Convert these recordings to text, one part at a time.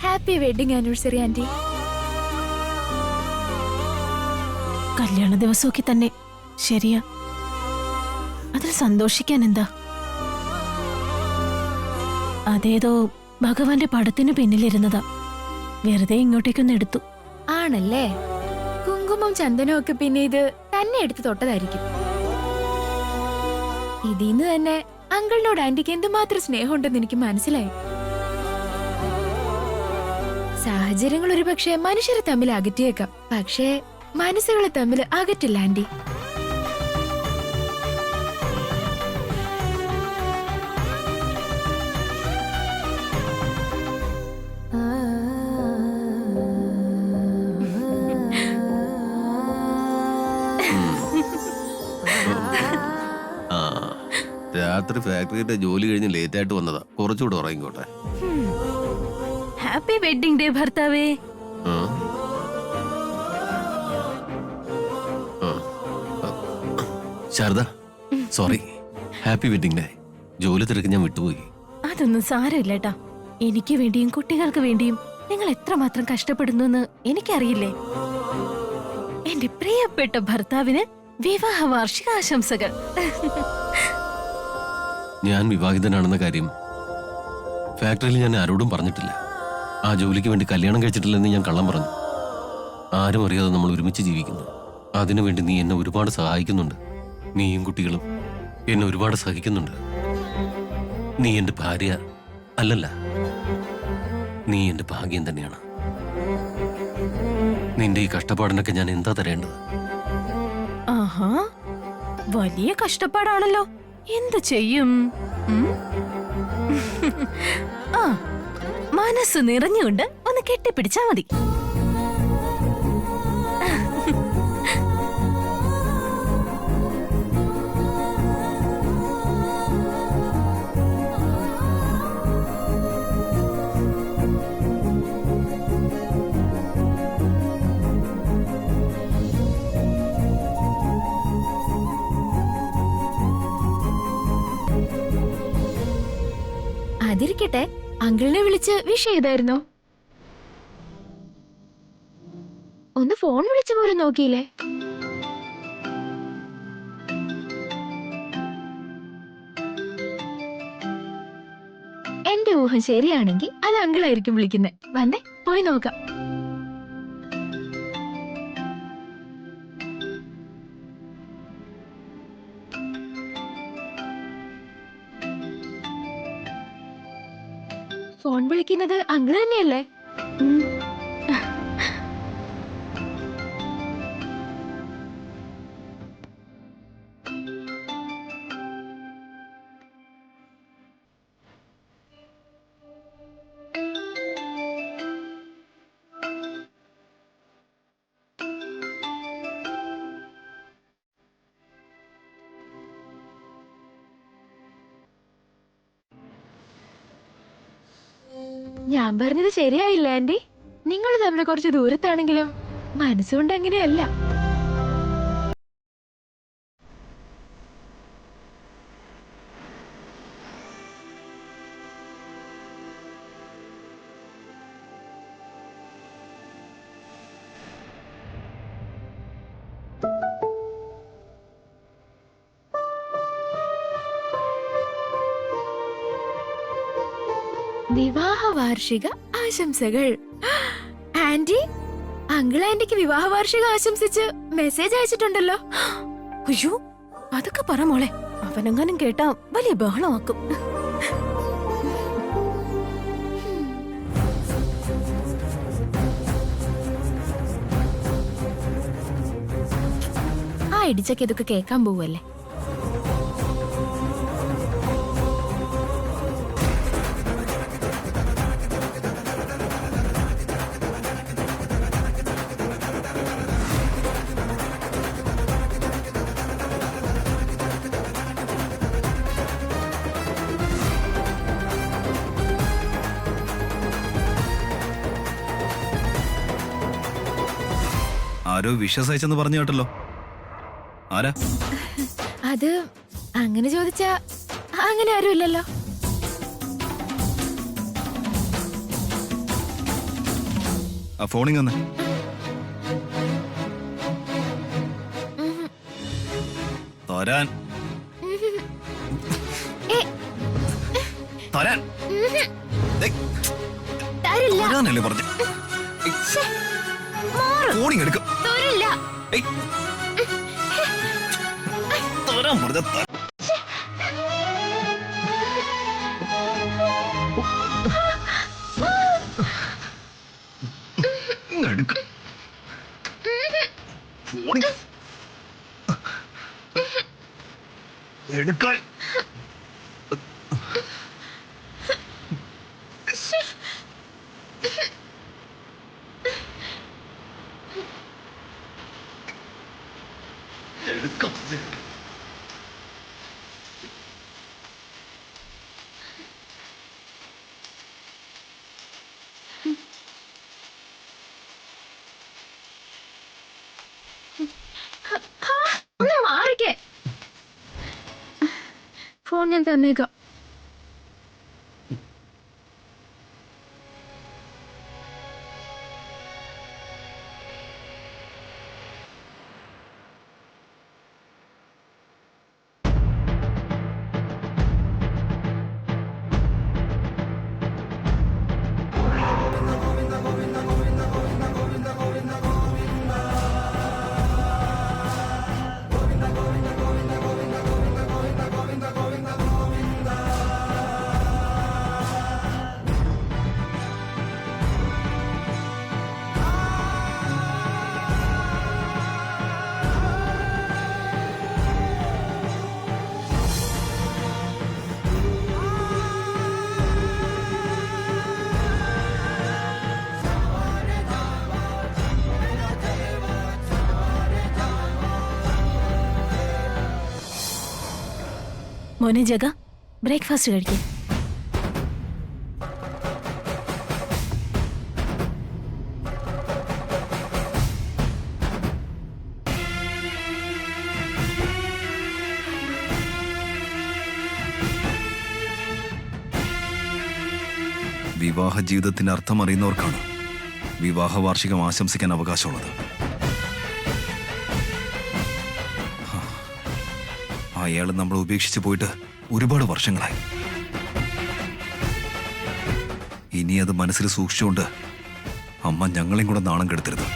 Happy wedding anniversary anti. കല്യാണ ദിവസമൊക്കെ തന്നെ ശരിയാ, അതിൽ സന്തോഷിക്കാൻ എന്താ? അതേതോ ഭഗവാന്റെ പടത്തിന് പിന്നിലിരുന്നതാ, വെറുതെ ഇങ്ങോട്ടേക്കൊന്ന് എടുത്തു. ആണല്ലേ? കുങ്കുമം ചന്ദനവും ഒക്കെ പിന്നെ ഇത് തന്നെ എടുത്ത് തൊട്ടതായിരിക്കും. ഇതിന്ന് തന്നെ അങ്കിളിനോട് ആന്റിക്ക് എന്തുമാത്രം സ്നേഹമുണ്ടെന്ന് എനിക്ക് മനസ്സിലായി. സാഹചര്യങ്ങൾ ഒരു പക്ഷേ മനുഷ്യരെ തമ്മിൽ അകറ്റിയേക്കാം, പക്ഷേ മനസ്സുകളെ തമ്മിൽ അകറ്റില്ല ആന്റി. രാത്രി ഫാക്ടറിയുടെ ജോലി കഴിഞ്ഞ് ലേറ്റ് ആയിട്ട് വന്നതാ, കുറച്ചുകൂടെ ഉറങ്ങിക്കോട്ടെ. ഹാപ്പി വെഡിങ് ഡേ ഭർത്താവേ. Sharada, sorry. Happy wedding day. ജോലി തിരക്ക് ഞാൻ വിട്ടുപോയി. അതൊന്നും സാരമില്ലേട്ടാ, എനിക്ക് വേണ്ടിയും കുട്ടികൾക്ക് വേണ്ടിയും നിങ്ങൾ എത്രമാത്രം കഷ്ടപ്പെടുന്നു എന്ന് എനിക്കറിയില്ലേ. എന്റെ പ്രിയപ്പെട്ട ഭർത്താവിന് വിവാഹ വാർഷികാശംസകൾ. ഞാൻ വിവാഹിതനാണെന്ന കാര്യം ഫാക്ടറിയിൽ ഞാൻ ആരോടും പറഞ്ഞിട്ടില്ല. ആ ജോലിക്ക് വേണ്ടി കല്യാണം കഴിച്ചിട്ടില്ലെന്ന് ഞാൻ കള്ളം പറഞ്ഞു. ആരും അറിയാതെ നമ്മൾ ഒരുമിച്ച് ജീവിക്കുന്നു. അതിനുവേണ്ടി നീ എന്നെ ഒരുപാട് സഹായിക്കുന്നുണ്ട്. നീയും കുട്ടികളും എന്നെ ഒരുപാട് സഹിക്കുന്നുണ്ട്. നീ എന്റെ ഭാര്യ അല്ലല്ല, നീ എന്റെ ഭാഗ്യം തന്നെയാണ്. നിന്റെ ഈ കഷ്ടപ്പാടിനൊക്കെ ഞാൻ എന്താ തരേണ്ടത്? ആഹാ, വലിയ കഷ്ടപ്പാടാണല്ലോ. എന്ത് ചെയ്യും? ആ, മനസ്സ് നിറഞ്ഞുകൊണ്ട് ഒന്ന് കെട്ടിപ്പിടിച്ചാ മതി. അതിരിക്കട്ടെ, അങ്കിളിനെ വിളിച്ച് വിഷ് ചെയ്തായിരുന്നോ? ഒന്ന് ഫോൺ വിളിച്ച പോലും നോക്കിയില്ലേ? എന്റെ ഊഹം ശരിയാണെങ്കിൽ അത് അങ്കിളായിരിക്കും വിളിക്കുന്നത്. വന്നേ, പോയി നോക്കാം. ഫോൺ വിളിക്കുന്നത് അങ്കിൾ തന്നെയല്ലേ? ഞാൻ പറഞ്ഞത് ശരിയായില്ല ആന്റി. നിങ്ങൾ തമ്മിൽ കുറച്ച് ദൂരത്താണെങ്കിലും മനസ്സുകൊണ്ട് അങ്ങനെയല്ല. വിവാഹ വാർഷിക ആശംസകൾ. ആന്റി, അങ്കിൾ ആന്റിക്ക് വിവാഹ വാർഷിക ആശംസിച്ച് മെസ്സേജ് അയച്ചിട്ടുണ്ടല്ലോ. അയ്യോ, അതൊക്കെ പറ മോളെ, അവനെങ്ങാനും കേട്ടാ വലിയ ബഹളമാക്കും. ആ ഇടിച്ചൊക്കെ ഇതൊക്കെ കേൾക്കാൻ പോവല്ലേ? ആരോ വിഷസ് അയച്ചെന്ന് പറഞ്ഞു കേട്ടല്ലോ. ആരാ അത്? അങ്ങനെ ചോദിച്ചാ അങ്ങനെ ആരും ഇല്ലല്ലോ. ആ ഫോണിങ് വന്നേ. തരാൻ തരാൻ ദേ, തരില്ല. തരാനല്ലേ പറഞ്ഞു. ഫോണിങ് എടുക്കും. തരില്ല. ഏയ്, തരാൻ പറഞ്ഞ എടുക്കും. ഫോണിങ് എടുക്കാൻ. എടുക്കാം. ഒന്ന് മാറിക്കേ. ഫോൺ ഞാൻ തന്നേക്കാം. മോനെ ജഗ, ബ്രേക്ക്ഫാസ്റ്റ് കഴിക്കേ. വിവാഹ ജീവിതത്തിന്റെ അർത്ഥം അറിയുന്നവർക്കാണ് വിവാഹ വാർഷികം ആശംസിക്കാൻ അവകാശമുള്ളത്. അയാൾ നമ്മളെ ഉപേക്ഷിച്ച് പോയിട്ട് ഒരുപാട് വർഷങ്ങളായി. ഇനി അത് മനസ്സിൽ സൂക്ഷിച്ചുകൊണ്ട് അമ്മ ഞങ്ങളെയും കൂടെ നാണം കെടുത്തരുത്.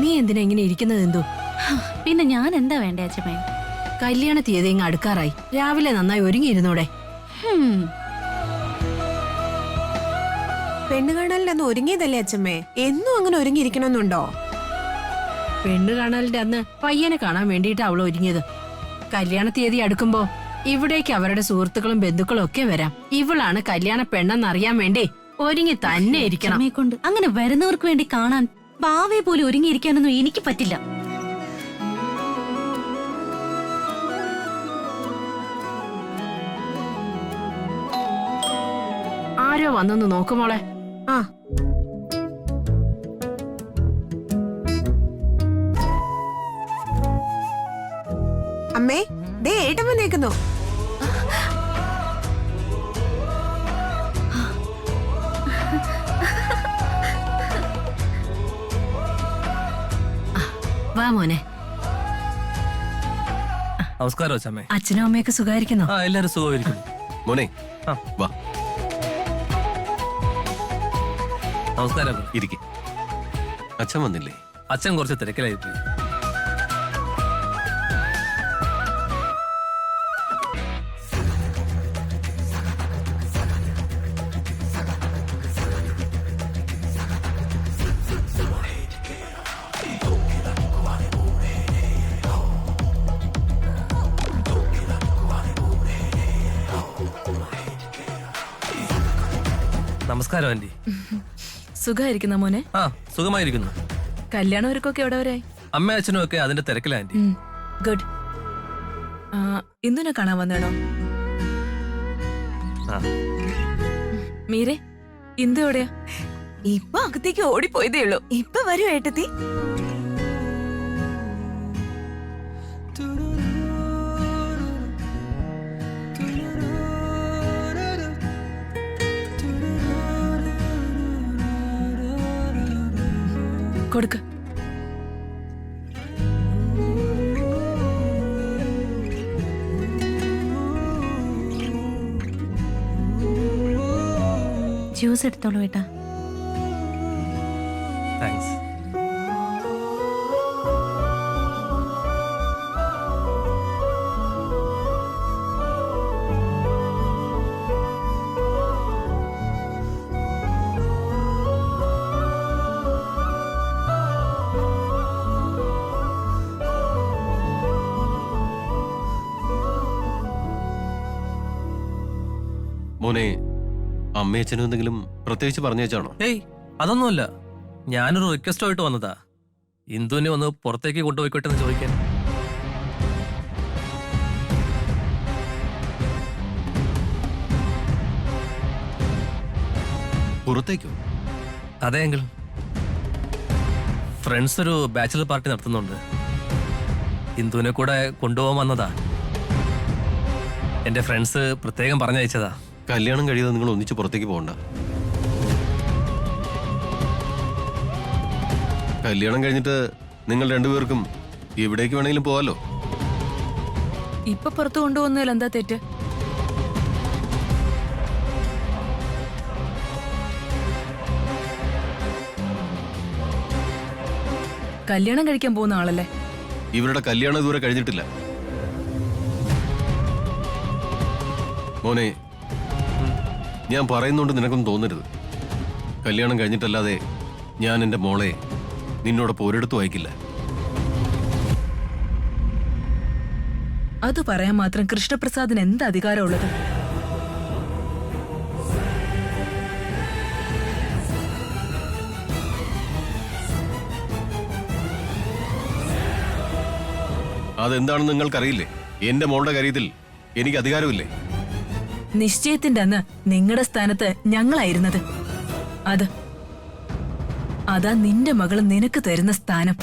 നീ എന്തിനാ ഇങ്ങനെ ഇരിക്കുന്നത് എന്തോ? പിന്നെ ഞാൻ എന്താ വേണ്ടേ അച്ഛമ്മേ? കല്യാണ തീയതി ഇങ്ങ് അടുക്കാറായി. രാവിലെ നന്നായി ഒരുങ്ങിയിരുന്നോടെ. പെണ്ണു കാണാലിന്റെ ഒരുങ്ങിയതല്ലേ അച്ഛമ്മേ? എന്നും അങ്ങനെ ഒരുങ്ങിയിരിക്കണമെന്നുണ്ടോ? പെണ്ണു കാണാലിന്റെ അന്ന് പയ്യനെ കാണാൻ വേണ്ടിയിട്ടാ അവൾ ഒരുങ്ങിയത്. കല്യാണ തീയതി അടുക്കുമ്പോ ഇവിടേക്ക് അവരുടെ സുഹൃത്തുക്കളും ബന്ധുക്കളും ഒക്കെ വരാം. ഇവളാണ് കല്യാണ പെണ്ണെന്നറിയാൻ വേണ്ടി ഒരുങ്ങി തന്നെ ഇരിക്കണം. അമ്മയെ കൊണ്ട് അങ്ങനെ വരുന്നവർക്ക് വേണ്ടി കാണാൻ പാവയെ പോലെ ഒരുങ്ങിയിരിക്കാനൊന്നും എനിക്ക് പറ്റില്ല. ആരോ വന്നൊന്ന് നോക്കുമോളെ. ആ അമ്മേ, ദേ ഏട്ടൻ വന്നേക്കുന്നു. വാ മോനെ. നമസ്കാരം അച്ഛമ്മേ. അച്ഛനും അമ്മയൊക്കെ സുഖായിരിക്കുന്നോ? ആ, എല്ലാരും സുഖമായിരിക്കുന്നു. മോനെ ആ. വാ നമസ്കാരം. ഇരിക്കെ. അച്ഛൻ വന്നില്ലേ? അച്ഛൻ കുറച്ച് തിരക്കിലായി പോയി. നമസ്കാരം ആന്റി. സുഖായിരിക്കുന്ന മോനെ? ആ, സുഖമായിരിക്കുന്നു. കല്യാണം ഒരുക്കൊക്കെ എവിടെ വരെ? അമ്മ അച്ഛനും ഒക്കെ അതിന്റെ തിരക്കിലാ ആന്റി. ഗുഡ്. ഇന്ദുനെ കാണാൻ വന്നേണോ? ആ. മീരെ, ഇന്ദു എവിടെയാ? ഇപ്പൊ അകത്തേക്ക് ഓടിപ്പോയതേ ഉള്ളൂ. ഇപ്പൊ വരൂ ഏട്ടത്തി. കൊടുക്ക്. ജ്യൂസ് എടുത്തോളൂ ഏട്ടാ. താങ്ക്സ്. മോനെ, അമ്മയച്ഛനും എന്തെങ്കിലും പ്രത്യേകിച്ച് പറഞ്ഞേച്ചാണോ? ഏയ് അതൊന്നുമല്ല, ഞാനൊരു റിക്വസ്റ്റ് ആയിട്ട് വന്നതാ. ഇന്ദുവിനെ ഒന്ന് പുറത്തേക്ക് കൊണ്ടുപോയിക്കോട്ടെ എന്ന് ചോദിക്കാൻ. പുറത്തേക്കോ? അതെ എങ്കിൽ ഫ്രണ്ട്സ് ഒരു ബാച്ചിലർ പാർട്ടി നടത്തുന്നുണ്ട്. ഇന്ദുവിനെ കൂടെ കൊണ്ടുപോകാൻ വന്നതാ. എന്റെ ഫ്രണ്ട്സ് പ്രത്യേകം പറഞ്ഞയച്ചതാ. കല്യാണം കഴിയാതെ നിങ്ങൾ ഒന്നിച്ച് പുറത്തേക്ക് പോകണ്ട. കല്യാണം കഴിഞ്ഞിട്ട് നിങ്ങൾ രണ്ടുപേർക്കും എവിടേക്ക് വേണമെങ്കിലും പോവാലോ. ഇപ്പൊ പുറത്തു കൊണ്ടുപോകുന്നതിൽ എന്താ തെറ്റ്? കല്യാണം കഴിക്കാൻ പോകുന്ന ആളല്ലേ? ഇവരുടെ കല്യാണം ഇതുവരെ കഴിഞ്ഞിട്ടില്ല. മോനെ, ഞാൻ പറയുന്നുണ്ട് നിനക്കൊന്നും തോന്നരുത്. കല്യാണം കഴിഞ്ഞിട്ടല്ലാതെ ഞാൻ എൻ്റെ മോളെ നിന്നോടൊപ്പം ഒരിടത്തും അയക്കില്ല. അത് പറയാൻ മാത്രം കൃഷ്ണപ്രസാദിന് എന്ത് അധികാരമുള്ളത്? അതെന്താണെന്ന് നിങ്ങൾക്കറിയില്ലേ? എന്റെ മോളുടെ കാര്യത്തിൽ എനിക്ക് അധികാരമില്ലേ? നിശ്ചയത്തിന്റെ അന്ന് നിങ്ങളുടെ സ്ഥാനത്ത് ഞങ്ങളായിരുന്നത്. അതാ നിന്റെ മകള് നിനക്ക് തരുന്ന സ്ഥാനം.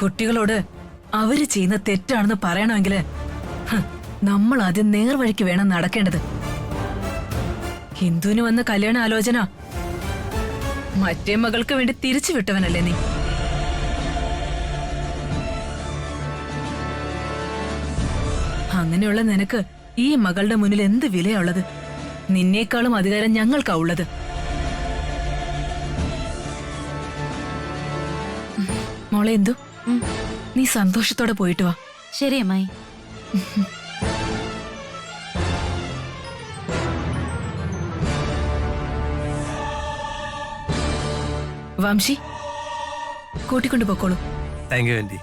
കുട്ടികളോട് അവര് ചെയ്യുന്ന തെറ്റാണെന്ന് പറയണമെങ്കില് നമ്മൾ ആദ്യം നേർവഴിക്ക് വേണം നടക്കേണ്ടത്. ഹിന്ദുവിന് വന്ന കല്യാണ ആലോചന മറ്റേ മകൾക്ക് വേണ്ടി തിരിച്ചു വിട്ടവനല്ലേ നീ? അങ്ങനെയുള്ള നിനക്ക് ഈ മകളുടെ മുന്നിൽ എന്ത് വിലയുള്ളത്? നിന്നേക്കാളും അധികാരം ഞങ്ങൾക്കാ ഉള്ളത്. മോളെ എന്തു, നീ സന്തോഷത്തോടെ പോയിട്ട് വാ. ശരി അമ്മായി. വംശി, കൂട്ടിക്കൊണ്ടു പൊക്കോളൂ. Thank you aunty.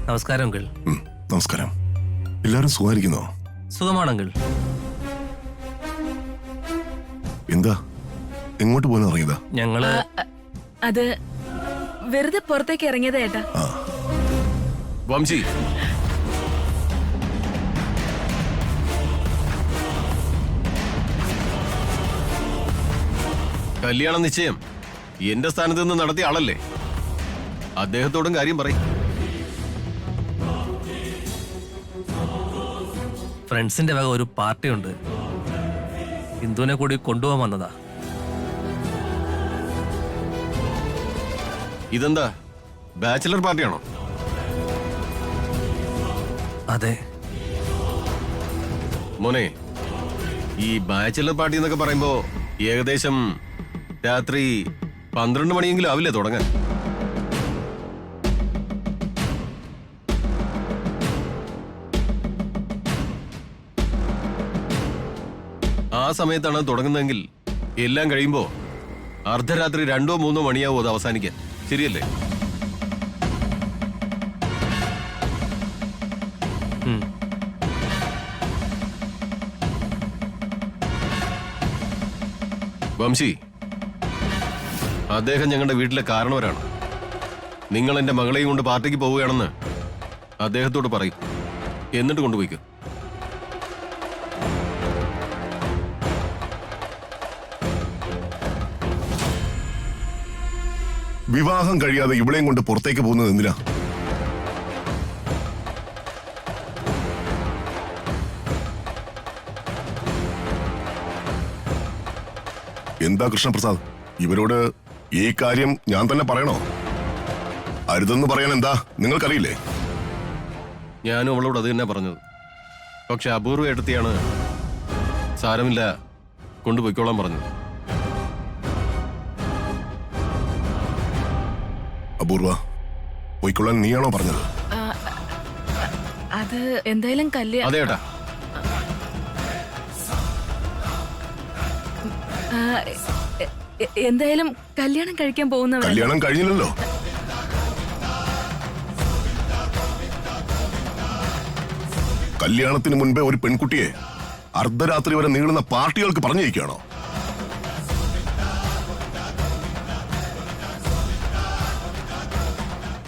നമസ്കാരം അങ്കിൾ. നമസ്കാരം. എല്ലാരും സുഖമായിരിക്കുന്നോ? സുഖമാണ് അങ്കിൾ. എന്താ എങ്ങോട്ട് പോലും ഇറങ്ങിയതാ? ഞങ്ങള് അത് വെറുതെ പുറത്തേക്ക് ഇറങ്ങിയതാ ഏട്ടാ. വംശി, കല്യാണ നിശ്ചയം എന്റെ സ്ഥാനത്ത് നിന്ന് നടത്തിയ ആളല്ലേ, അദ്ദേഹത്തോടും കാര്യം പറയും. ഫ്രണ്ട്സിന്റെ വക ഒരു പാർട്ടി ഉണ്ട്. ഇന്ദുവിനെ കൂടി കൊണ്ടുപോകാൻ വന്നതാ. ഇതെന്താ ബാച്ചിലർ പാർട്ടിയാണോ? അതെ. മോനെ, ഈ ബാച്ചിലർ പാർട്ടി എന്നൊക്കെ പറയുമ്പോ ഏകദേശം രാത്രി 12 മണിയെങ്കിലും ആവില്ലേ തുടങ്ങാൻ? ആ സമയത്താണ് തുടങ്ങുന്നതെങ്കിൽ എല്ലാം കഴിയുമ്പോ അർദ്ധരാത്രി 2 3 മണിയാവും അത് അവസാനിക്കാൻ. ശരിയല്ലേ? വംശി, അദ്ദേഹം ഞങ്ങളുടെ വീട്ടിലെ കാരണവരാണ്. നിങ്ങൾ എന്റെ മകളെയും കൊണ്ട് പാർട്ടിക്ക് പോവുകയാണെന്ന് അദ്ദേഹത്തോട് പറയും. എന്നിട്ട് കൊണ്ടുപോയിക്കോ. വിവാഹം കഴിയാതെ ഇവിടെയും കൊണ്ട് പുറത്തേക്ക് പോകുന്നത് എന്തിനാ? എന്താ കൃഷ്ണപ്രസാദ്, ഇവരോട് ഈ കാര്യം ഞാൻ തന്നെ പറയണോ? അരുതെന്ന് പറയാൻ എന്താ നിങ്ങൾക്കറിയില്ലേ? ഞാനും അവളോട് അത് തന്നെ പറഞ്ഞത്. പക്ഷെ അപൂർവ എടുത്തിയാണ് സാരമില്ല കൊണ്ടുപോയിക്കോളാൻ പറഞ്ഞത്. അപൂർവ, പോയിക്കൊള്ളാൻ നീയാണോ പറഞ്ഞത്? അത് എന്തായാലും അതേട്ടാ. എന്തായാലും കല്യാണം കഴിക്കാൻ പോകുന്നവർ. കല്യാണം കഴിഞ്ഞില്ലല്ലോ. കല്യാണത്തിന് മുൻപേ ഒരു പെൺകുട്ടിയെ അർദ്ധരാത്രി വരെ നീളുന്ന പാർട്ടികൾക്ക് പറഞ്ഞിരിക്കുകയാണോ?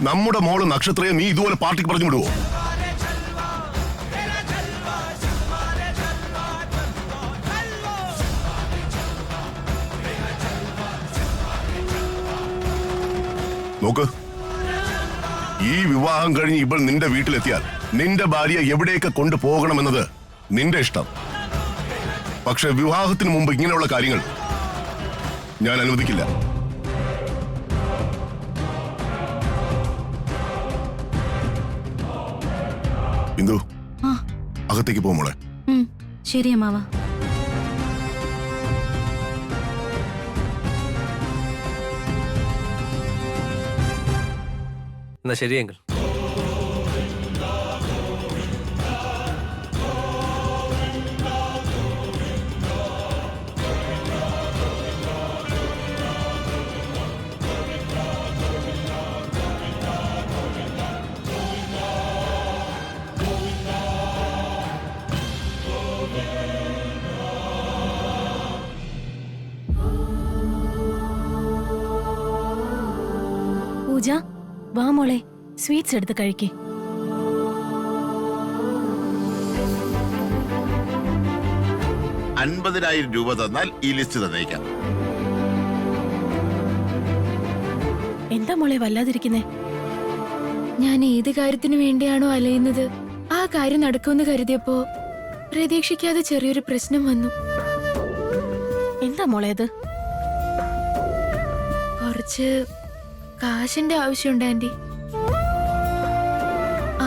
നമ്മുടെ മോള് നക്ഷത്രയെ നീ ഇതുപോലെ പാർട്ടിക്ക് പറഞ്ഞു വിടുവോ? നോക്ക്, ഈ വിവാഹം കഴിഞ്ഞ് ഇവൾ നിന്റെ വീട്ടിലെത്തിയാൽ നിന്റെ ഭാര്യ എവിടേക്ക് കൊണ്ടുപോകണമെന്നത് നിന്റെ ഇഷ്ടം. പക്ഷെ വിവാഹത്തിന് മുമ്പ് ഇങ്ങനെയുള്ള കാര്യങ്ങൾ ഞാൻ അനുവദിക്കില്ല. ഇന്ദു, അകത്തേക്ക് പോ മോളെ. ശരി അമ്മാവ. എന്നാ ശരിയെങ്കിൽ. പൂജ, വാ മോളെ, സ്വീറ്റ്സ് എടുത്ത് കഴിക്കേ. രൂപ തന്നാൽ ഈ ലിസ്റ്റ് തന്നേക്കാം. എന്താ മോളെ വല്ലാതിരിക്കുന്നേ? ഞാൻ ഏത് കാര്യത്തിന് വേണ്ടിയാണോ അലയുന്നത് ആ കാര്യം നടക്കുമെന്ന് കരുതിയപ്പോ പ്രതീക്ഷിക്കാതെ ചെറിയൊരു പ്രശ്നം വന്നു. എന്താ മോളെ അത്? കുറച്ച് കാശിന്റെ ആവശ്യമുണ്ട് ആന്റി.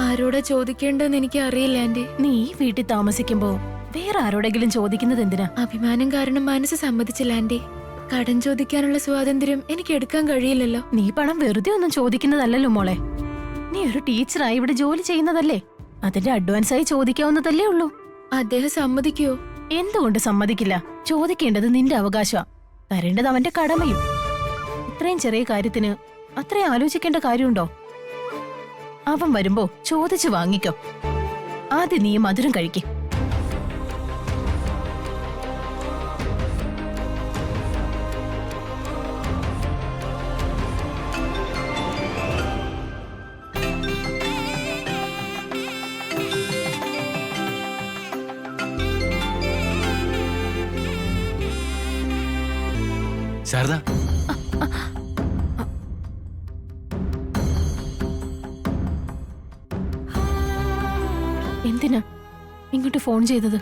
ആരോടാ ചോദിക്കേണ്ടതെന്ന് എനിക്ക് അറിയില്ല ആന്റി. നീ ഈ വീട്ടിൽ താമസിക്കുമ്പോ വേറെ ആരോടെങ്കിലും ചോദിക്കുന്നത് എന്തിനാ? അഭിമാനം കാരണം മനസ്സ് സമ്മതിച്ചില്ല ആന്റി. കടം ചോദിക്കാനുള്ള സ്വാതന്ത്ര്യം എനിക്ക് എടുക്കാൻ കഴിയില്ലല്ലോ. നീ പണം വെറുതെ ഒന്നും ചോദിക്കുന്നതല്ലല്ലോ മോളെ. നീ ഒരു ടീച്ചറായി ഇവിടെ ജോലി ചെയ്യുന്നതല്ലേ? അതിന്റെ അഡ്വാൻസായി ചോദിക്കാവുന്നതല്ലേ ഉള്ളൂ. അദ്ദേഹം സമ്മതിക്കുവോ? എന്തുകൊണ്ട് സമ്മതിക്കില്ല? ചോദിക്കേണ്ടത് നിന്റെ അവകാശമാ, തരേണ്ടത് അവന്റെ കടമയും. ഇത്രയും ചെറിയ കാര്യത്തിന് അത്രയും ആലോചിക്കേണ്ട കാര്യമുണ്ടോ? അവൻ വരുമ്പോ ചോദിച്ചു വാങ്ങിക്കോ. ആദ്യം നീ മധുരം കഴിക്കും. ശാരദ, എന്തിനാ ഇങ്ങോട്ട് ഫോൺ ചെയ്തത്?